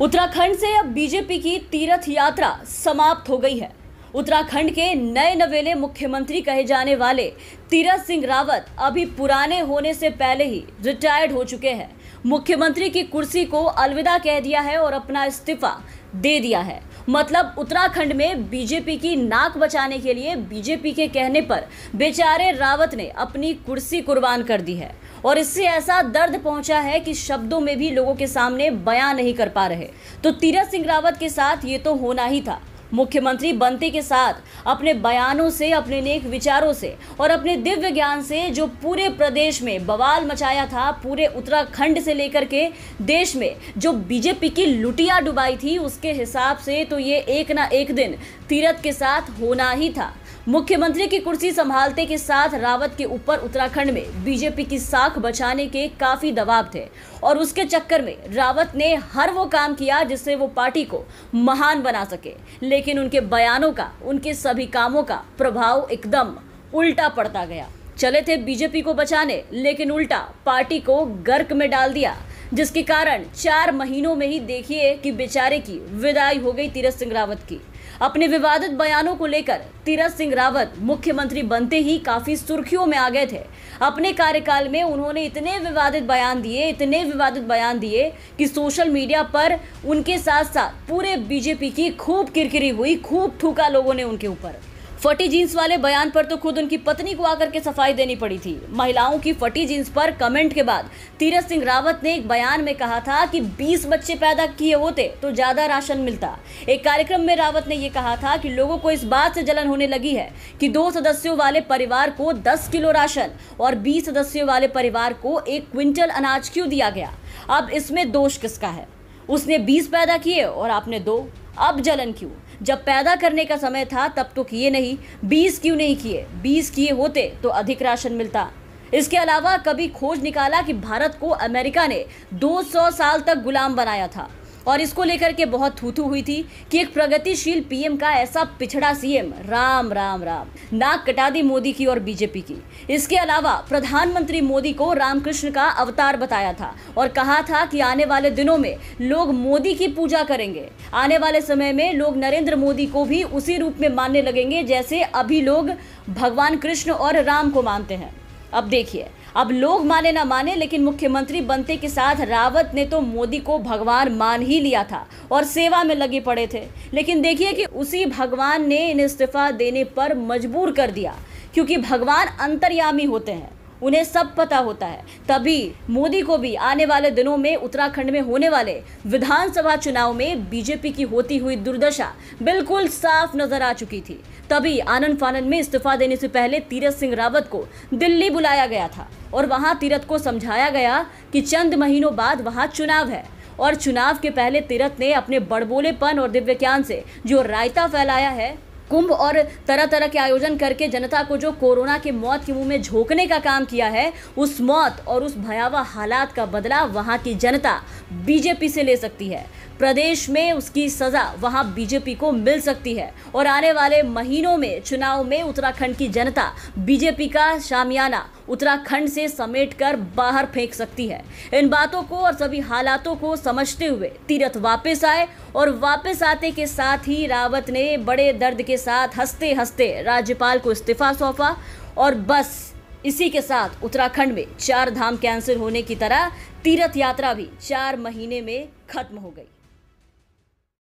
उत्तराखंड से अब बीजेपी की तीर्थ यात्रा समाप्त हो गई है। उत्तराखंड के नए नवेले मुख्यमंत्री कहे जाने वाले तीरथ सिंह रावत अभी पुराने होने से पहले ही रिटायर्ड हो चुके हैं। मुख्यमंत्री की कुर्सी को अलविदा कह दिया है और अपना इस्तीफा दे दिया है। मतलब उत्तराखंड में बीजेपी की नाक बचाने के लिए बीजेपी के कहने पर बेचारे रावत ने अपनी कुर्सी कुर्बान कर दी है और इससे ऐसा दर्द पहुंचा है कि शब्दों में भी लोगों के सामने बयां नहीं कर पा रहे। तो तीरथ सिंह रावत के साथ ये तो होना ही था। मुख्यमंत्री बनते के साथ अपने बयानों से, अपने नेक विचारों से और अपने दिव्य ज्ञान से जो पूरे प्रदेश में बवाल मचाया था, पूरे उत्तराखंड से लेकर के देश में जो बीजेपी की लुटिया डुबाई थी, उसके हिसाब से तो ये एक ना एक दिन तीरथ के साथ होना ही था। मुख्यमंत्री की कुर्सी संभालते के साथ रावत के ऊपर उत्तराखंड में बीजेपी की साख बचाने के काफी दबाव थे और उसके चक्कर में रावत ने हर वो काम किया जिससे वो पार्टी को महान बना सके। लेकिन उनके बयानों का, उनके सभी कामों का प्रभाव एकदम उल्टा पड़ता गया। चले थे बीजेपी को बचाने, लेकिन उल्टा पार्टी को गर्क में डाल दिया, जिसके कारण 4 महीनों में ही देखिए कि बेचारे की विदाई हो गई तीरथ सिंह रावत की। अपने विवादित बयानों को लेकर तीरथ सिंह रावत मुख्यमंत्री बनते ही काफी सुर्खियों में आ गए थे। अपने कार्यकाल में उन्होंने इतने विवादित बयान दिए कि सोशल मीडिया पर उनके साथ साथ पूरे बीजेपी की खूब किरकिरी हुई, खूब थूका लोगों ने उनके ऊपर। फटी जीन्स वाले बयान पर तो खुद उनकी पत्नी को आकर के सफाई देनी पड़ी थी। महिलाओं की फटी जीन्स पर कमेंट के बाद तीरथ सिंह रावत ने एक बयान में कहा था कि 20 बच्चे पैदा किए होते तो ज्यादा राशन मिलता। एक कार्यक्रम में रावत ने यह कहा था कि लोगों को इस बात से जलन होने लगी है कि 2 सदस्यों वाले परिवार को 10 किलो राशन और 20 सदस्यों वाले परिवार को 1 क्विंटल अनाज क्यों दिया गया। अब इसमें दोष किसका है? उसने 20 पैदा किए और आपने 2। अब जलन क्यों? जब पैदा करने का समय था तब तो किए नहीं, 20 क्यों नहीं किए? 20 किए होते तो अधिक राशन मिलता। इसके अलावा कभी खोज निकाला कि भारत को अमेरिका ने 200 साल तक गुलाम बनाया था और इसको लेकर के बहुत थू थू हुई थी कि एक प्रगतिशील पीएम का ऐसा पिछड़ा सीएम, राम राम राम, नाक कटा दी मोदी की और बीजेपी की। इसके अलावा प्रधानमंत्री मोदी को रामकृष्ण का अवतार बताया था और कहा था कि आने वाले दिनों में लोग मोदी की पूजा करेंगे। आने वाले समय में लोग नरेंद्र मोदी को भी उसी रूप में मानने लगेंगे जैसे अभी लोग भगवान कृष्ण और राम को मानते हैं। अब देखिए, अब लोग माने ना माने, लेकिन मुख्यमंत्री बनते के साथ रावत ने तो मोदी को भगवान मान ही लिया था और सेवा में लगे पड़े थे। लेकिन देखिए कि उसी भगवान ने इन्हें इस्तीफा देने पर मजबूर कर दिया, क्योंकि भगवान अंतर्यामी होते हैं, उन्हें सब पता होता है। तभी मोदी को भी आने वाले दिनों में उत्तराखंड में होने वाले विधानसभा चुनाव में बीजेपी की होती हुई दुर्दशा बिल्कुल साफ नजर आ चुकी थी। तभी आनन फानन में इस्तीफा देने से पहले तीरथ सिंह रावत को दिल्ली बुलाया गया था और वहां तीरथ को समझाया गया कि चंद महीनों बाद वहां चुनाव है और चुनाव के पहले तीरथ ने अपने बड़बोलेपन और दिव्य ज्ञान से जो रायता फैलाया है, कुंभ और तरह तरह के आयोजन करके जनता को जो कोरोना के मौत के मुंह में झोंकने का काम किया है, उस मौत और उस भयावह हालात का बदला वहां की जनता बीजेपी से ले सकती है। प्रदेश में उसकी सजा वहां बीजेपी को मिल सकती है और आने वाले महीनों में चुनाव में उत्तराखंड की जनता बीजेपी का शामियाना उत्तराखंड से समेटकर बाहर फेंक सकती है। इन बातों को और सभी हालातों को समझते हुए तीरथ वापस आए और वापस आते के साथ ही रावत ने बड़े दर्द के साथ हंसते हंसते राज्यपाल को इस्तीफा सौंपा और बस इसी के साथ उत्तराखंड में 4 धाम कैंसिल होने की तरह तीरथ यात्रा भी 4 महीने में खत्म हो गई।